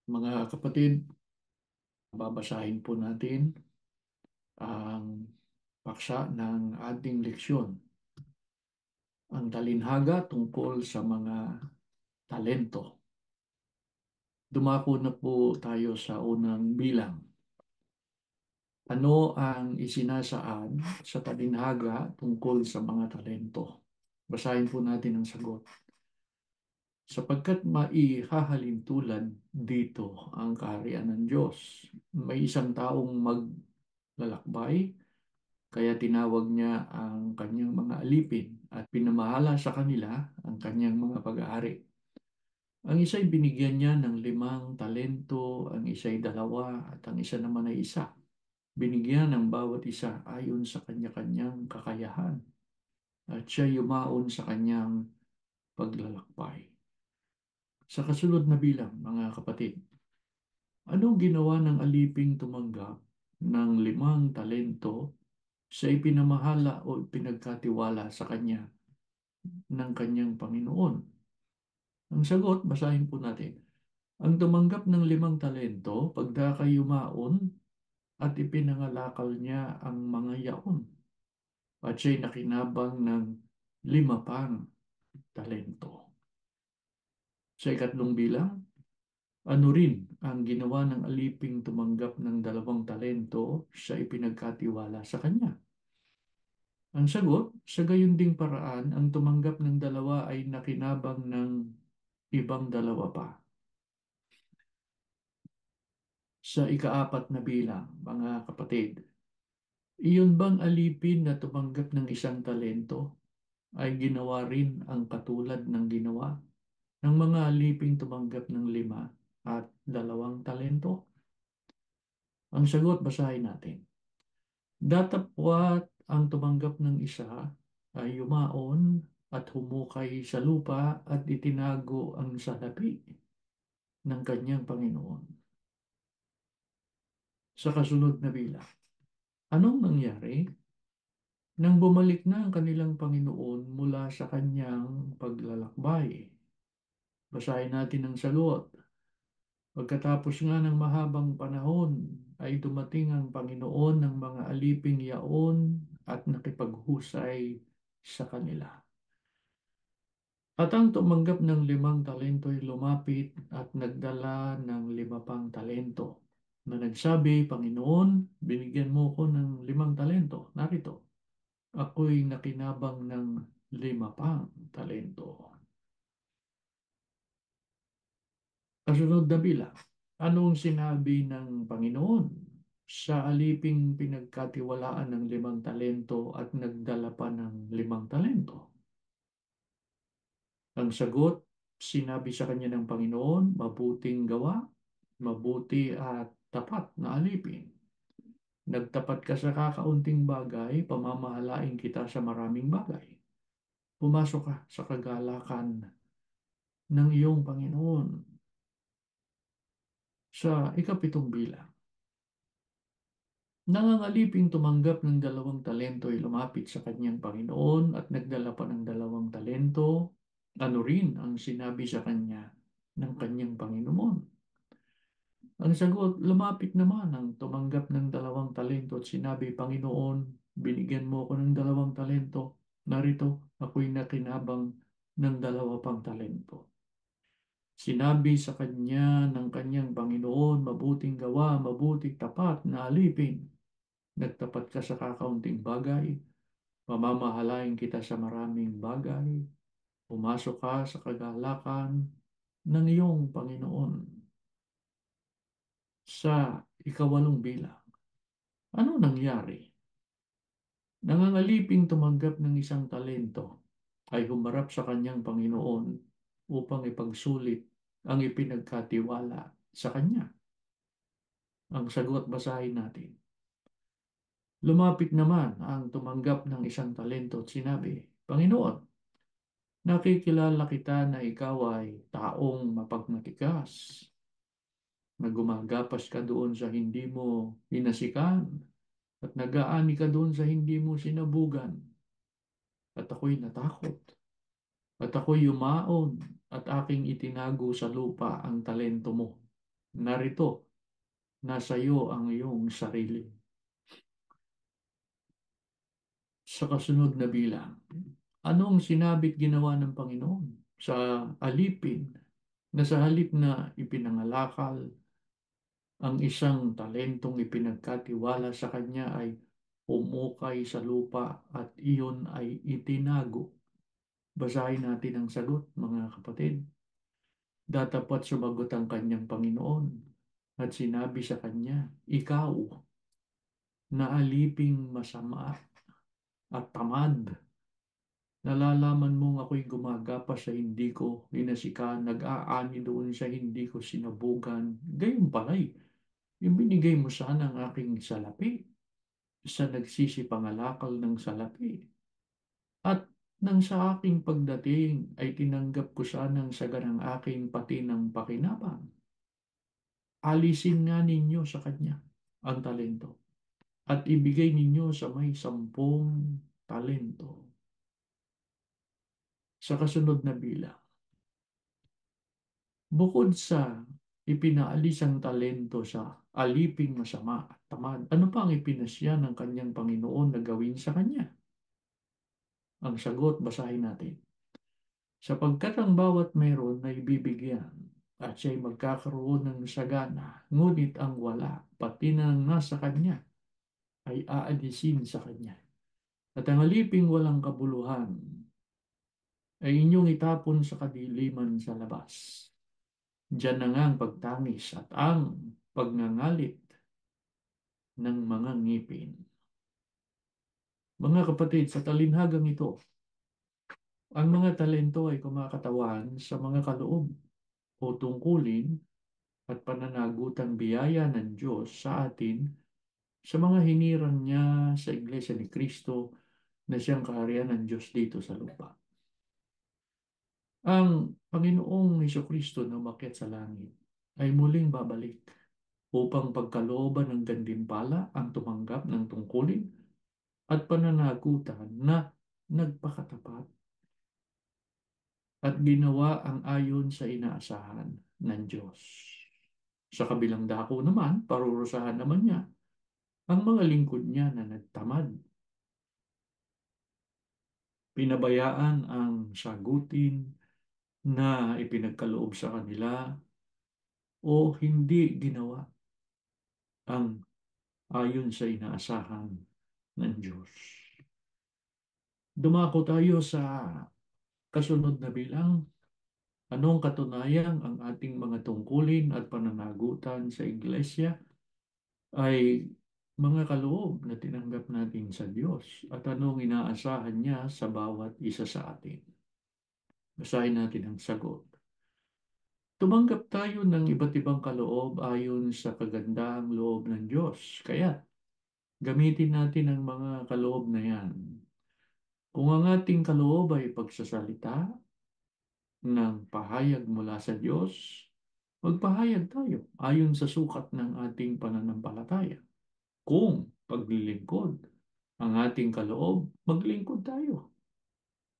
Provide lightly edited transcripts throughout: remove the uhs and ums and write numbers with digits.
Mga kapatid, babasahin po natin ang paksa ng ating leksyon, ang talinhaga tungkol sa mga talento. Dumako na po tayo sa unang bilang. Ano ang isinasaad sa talinhaga tungkol sa mga talento? Basahin po natin ang sagot. Sapagkat maihahalin tulad dito ang kaharian ng Diyos. May isang taong maglalakbay. Kaya tinawag niya ang kanyang mga alipin at pinamahala sa kanila ang kanyang mga pag-aari. Ang isa'y binigyan niya ng 5 talento, ang isa'y 2, at ang isa naman ay 1. Binigyan ng bawat isa ayon sa kanya-kanyang kakayahan, at siya yumaon sa kanyang paglalakbay. Sa kasunod na bilang, mga kapatid, ano ginawa ng aliping tumanggap ng 5 talento sa ipinamahala o pinagkatiwala sa kanya ng kanyang Panginoon? Ang sagot, basahin po natin. Ang tumanggap ng 5 talento, pagdakay yumaon at ipinangalakal niya ang mga yaon. At siya'y nakinabang ng 5 pang talento. Sa ikatlong bilang, ano rin ang ginawa ng aliping tumanggap ng 2 talento sa ipinagkatiwala sa kanya? Ang sagot, sa gayon ding paraan, ang tumanggap ng 2 ay nakinabang ng ibang 2 pa. Sa ikaapat na bilang, mga kapatid, iyon bang alipin na tumanggap ng 1 talento ay ginawa rin ang katulad ng ginawa ng mga aliping tumanggap ng 5 at 2 talento? Ang sagot, basahin natin. Datapwat ang tumanggap ng 1 ay yumaon at humukay sa lupa at itinago ang salapi ng kanyang Panginoon. Sa kasunod na bilang, anong nangyari nang bumalik na ang kanilang Panginoon mula sa kanyang paglalakbay? Basahin natin ang sagot. Pagkatapos nga ng mahabang panahon, ay dumating ang Panginoon ng mga aliping yaon at nakipaghusay sa kanila. At ang tumanggap ng 5 talento ay lumapit at nagdala ng 5 pang talento, na nagsabi, Panginoon, binigyan mo ko ng 5 talento. Narito, ako'y nakinabang ng 5 pang talento. Kasunod na bilang, anong sinabi ng Panginoon sa aliping pinagkatiwalaan ng 5 talento at nagdala pa ng 5 talento? Ang sagot, sinabi sa kanya ng Panginoon, mabuting gawa, mabuti at tapat na alipin. Nagtapat ka sa kakaunting bagay, pamamahalain kita sa maraming bagay. Pumasok ka sa kagalakan ng iyong Panginoon. Sa ikapitong bilang, nangangaliping tumanggap ng 2 talento ay lumapit sa kanyang Panginoon at nagdala pa ng 2 talento. Ano rin ang sinabi sa kanya ng kanyang Panginoon? Ang sagot, lumapit naman ang tumanggap ng 2 talento at sinabi, Panginoon, binigyan mo ako ng 2 talento. Narito, ako'y nakinabang ng 2 pang talento. Sinabi sa kanya ng kanyang Panginoon, mabuting gawa, mabuting tapat na alipin. Nagtapat ka sa kakaunting bagay, mamamahalain kita sa maraming bagay. Pumasok ka sa kagalakan ng iyong Panginoon. Sa ikawalong bilang, ano nangyari? Nangangaliping tumanggap ng 1 talento ay humarap sa kanyang Panginoon upang ipagsulit ang ipinagkatiwala sa kanya. Ang sagot, basahin natin. Lumapit naman ang tumanggap ng 1 talento at sinabi, Panginoon, nakikilala kita na ikaw ay taong mapagmatigas, na gumagapas ka doon sa hindi mo hinasikan at nag-aani ka doon sa hindi mo sinabugan. At ako'y natakot. At ako'y yumaon at aking itinago sa lupa ang talento mo. narito, nasa iyo ang iyong sarili. Sa kasunod na bilang, anong sinabi't ginawa ng Panginoon sa alipin na sa halip na ipinangalakal ang isang talentong ipinagkatiwala sa kanya ay umukay sa lupa at iyon ay itinago? Basahin natin ang sagot, mga kapatid. Datapat sumagot ang kanyang Panginoon at sinabi sa kanya, ikaw na aliping masama at tamad, nalalaman mong ako'y gumagapa sa hindi ko hinasika, nag-aani doon sa hindi ko sinabugan. Gayon pala'y, yung binigay mo sana ang aking salapi sa nagsisipangalakal ng salapi. At nang sa aking pagdating ay tinanggap ko sanang saganang aking pati ng pakinabang. Alisin nga ninyo sa kanya ang talento at ibigay ninyo sa may 10 talento. Sa kasunod na bilang, bukod sa ipinaalis ang talento sa aliping masama at tamad, ano pa ang ipinasya ng kanyang Panginoon na gawin sa kanya? Ang sagot, basahin natin. Sapagkat ang bawat mayroon ay bibigyan at siya'y magkakaroon ng sagana, ngunit ang wala, pati na ang nasa kanya, ay aalisin sa kanya. At ang aliping walang kabuluhan ay inyong itapon sa kadiliman sa labas. Diyan na nga ang pagtangis at ang pagngangalit ng mga ngipin. Mga kapatid, sa talinhagang ito, ang mga talento ay kumakatawan sa mga kaloob o tungkulin at pananagutang biyaya ng Diyos sa atin sa mga hinirang niya sa Iglesia ni Kristo na siyang kaharian ng Diyos dito sa lupa. Ang Panginoong Hesukristo na umakyat sa langit ay muling babalik upang pagkalooban ng gantimpala ang tumanggap ng tungkulin at pananagutan na nagpakatapat at ginawa ang ayon sa inaasahan ng Diyos. Sa kabilang dako naman, parurusahan naman niya ang mga lingkod niya na nagtamad. Pinabayaan ang sagutin na ipinagkaloob sa kanila o hindi ginawa ang ayon sa inaasahan ng Diyos. Dumako tayo sa kasunod na bilang. Anong katunayan ang ating mga tungkulin at pananagutan sa Iglesia ay mga kaloob na tinanggap natin sa Diyos at anong inaasahan niya sa bawat isa sa atin. Basahin natin ang sagot. Tumanggap tayo ng iba't ibang kaloob ayon sa kagandahang loob ng Diyos. Kaya gamitin natin ang mga kaloob na yan. Kung ang ating kaloob ay pagsasalita ng pahayag mula sa Diyos, magpahayag tayo ayon sa sukat ng ating pananampalataya. Kung paglilingkod ang ating kaloob, maglingkod tayo.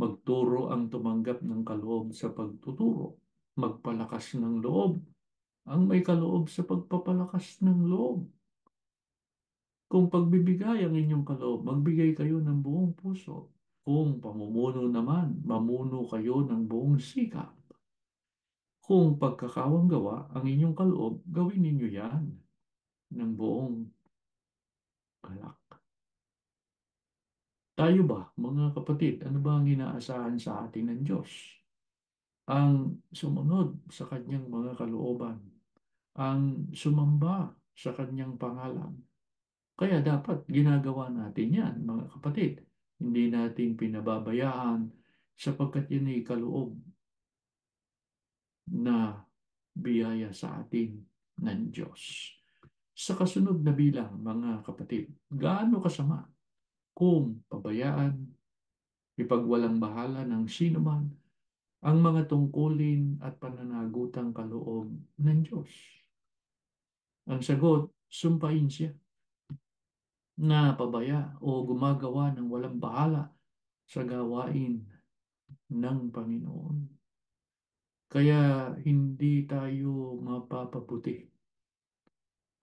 Magturo ang tumanggap ng kaloob sa pagtuturo. Magpalakas ng loob ang may kaloob sa pagpapalakas ng loob. Kung pagbibigay ang inyong kaloob, magbigay kayo ng buong puso. Kung pamumuno naman, mamuno kayo ng buong sikap. Kung pagkakawang gawa ang inyong kaloob, gawin ninyo yan ng buong galak. Tayo ba, mga kapatid, ano ba ang inaasahan sa atin ng Diyos? Ang sumunod sa kanyang mga kalooban, ang sumamba sa kanyang pangalan. Kaya dapat ginagawa natin yan, mga kapatid. Hindi natin pinababayaan sapagkat yun ay kaloob na biyaya sa atin ng Diyos. Sa kasunod na bilang, mga kapatid, gaano kasama kung pabayaan, ipagwalang bahala ng sino man ang mga tungkulin at pananagutang kaloob ng Diyos? Ang sagot, sumpain siya na pabaya o gumagawa ng walang bahala sa gawain ng Panginoon. Kaya hindi tayo mapapabuti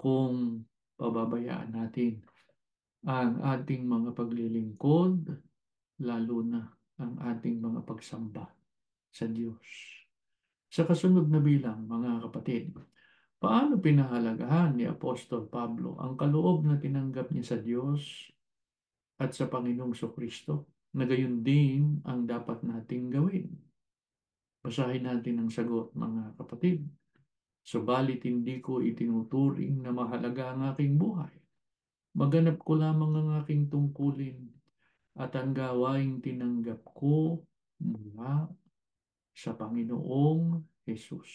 kung pababayaan natin ang ating mga paglilingkod, lalo na ang ating mga pagsamba sa Diyos. Sa kasunod na bilang, mga kapatid, paano pinahalagahan ni Apostol Pablo ang kaloob na tinanggap niya sa Diyos at sa Panginoong Kristo na gayon din ang dapat nating gawin? Basahin natin ang sagot, mga kapatid. Subalit hindi ko itinuturing na mahalaga ang aking buhay. Maganap ko lamang ang aking tungkulin at ang gawaing tinanggap ko mula sa Panginoong Jesus.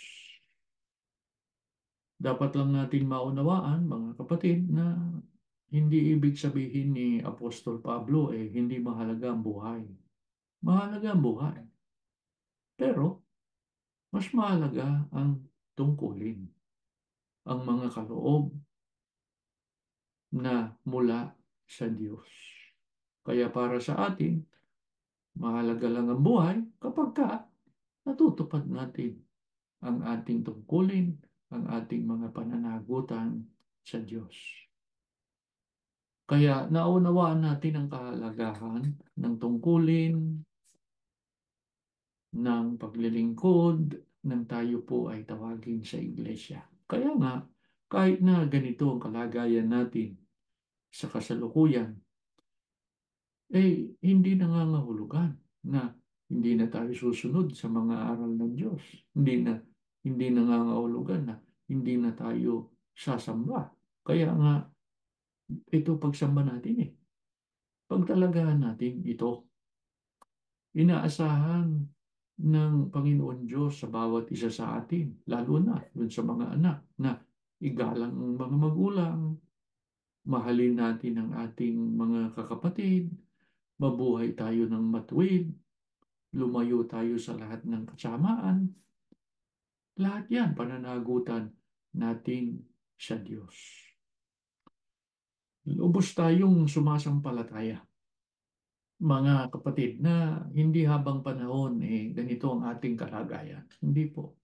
Dapat lang natin maunawaan, mga kapatid, na hindi ibig sabihin ni Apostol Pablo hindi mahalaga ang buhay. Mahalaga ang buhay. Pero mas mahalaga ang tungkulin, ang mga kaloob na mula sa Diyos. Kaya para sa atin, mahalaga lang ang buhay kapag natutupad natin ang ating tungkulin, ang ating mga pananagutan sa Diyos. Kaya naunawaan natin ang kahalagahan ng tungkulin, ng paglilingkod, nang tayo po ay tawagin sa iglesia. Kaya nga, kahit na ganito ang kalagayan natin sa kasalukuyan, hindi nangangahulugan na hindi na tayo susunod sa mga aral ng Diyos. Hindi nangangahulugan na hindi na tayo sasamba. Kaya nga, ito pagsamba natin Pagtalagahan natin ito. Inaasahan ng Panginoon Diyos sa bawat isa sa atin, lalo na dun sa mga anak, na igalang ang mga magulang, mahalin natin ang ating mga kakapatid, mabuhay tayo ng matuwid, lumayo tayo sa lahat ng kasamaan. Lahat yan, pananagutan natin sa Diyos. Lubos tayong sumasampalataya, mga kapatid, na hindi habang panahon ganito ang ating kalagayan. Hindi po.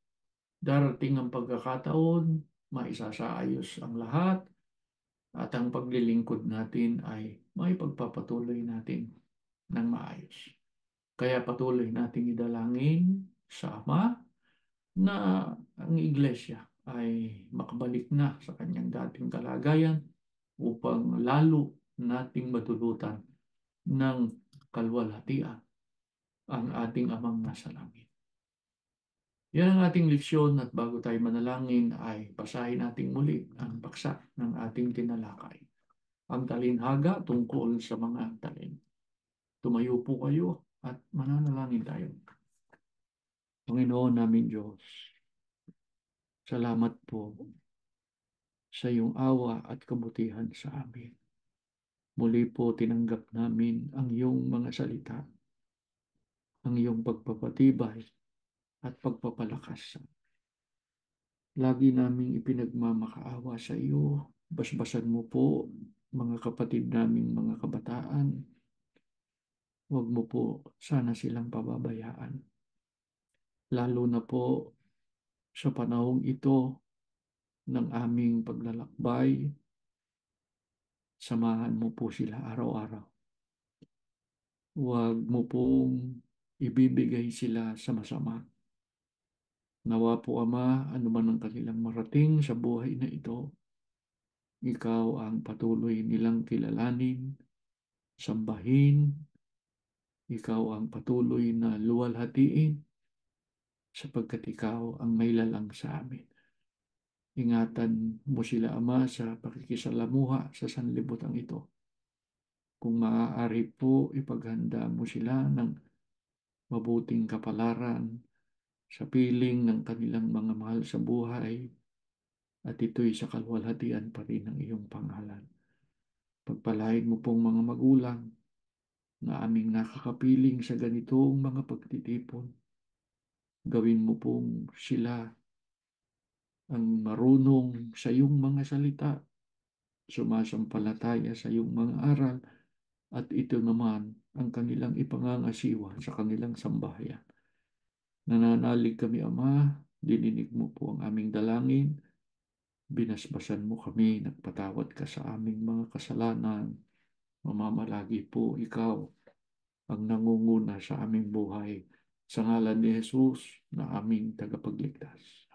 Darating ang pagkakataon, maisasaayos ang lahat, at ang paglilingkod natin ay may pagpapatuloy natin ng maayos. Kaya patuloy nating idalangin sa Ama na ang iglesia ay makabalik na sa kanyang dating kalagayan upang lalo nating matulutan ng kalwalhatian ang ating Amang nasa langit. Yan ang ating leksyon, at bago tayo manalangin ay basahin nating muli ang paksa ng ating tinalakay. Ang talinhaga tungkol sa mga talent. Tumayo po kayo at mananalangin tayo. Panginoon namin Diyos, salamat po sa iyong awa at kabutihan sa amin. Muli po tinanggap namin ang iyong mga salita, ang iyong pagpapatibay at pagpapalakas. Lagi naming ipinagmamakaawa sa iyo. Basbasan mo po mga kapatid naming mga kabataan. Huwag mo po sana silang pababayaan. Lalo na po sa panahong ito ng aming paglalakbay, samahan mo po sila araw-araw. Huwag mo pong ibibigay sila sa masama. Nawa po, Ama, anuman ang kanilang marating sa buhay na ito, ikaw ang patuloy nilang kilalanin, sambahin, ikaw ang patuloy na luwalhatiin, sapagkat ikaw ang may lalang sa amin. Ingatan mo sila, Ama, sa pakikisalamuha sa sanlibutan ito. Kung maaari po, ipaghanda mo sila ng mabuting kapalaran sa piling ng kanilang mga mahal sa buhay, at ito'y sa kalwalhatian pa rin ng iyong pangalan. Pagpalain mo pong mga magulang na aming nakakapiling sa ganitong mga pagtitipon. Gawin mo pong sila ang marunong sa iyong mga salita, sumasampalataya sa iyong mga aral, at ito naman ang kanilang ipangangasiwa sa kanilang sambahayan. Nananalig kami, Ama, dininig mo po ang aming dalangin. Binasbasan mo kami, nagpatawad ka sa aming mga kasalanan. Mamamalagi po ikaw ang nangunguna sa aming buhay. Sa ngalan ni Jesus na aming tagapagligtas.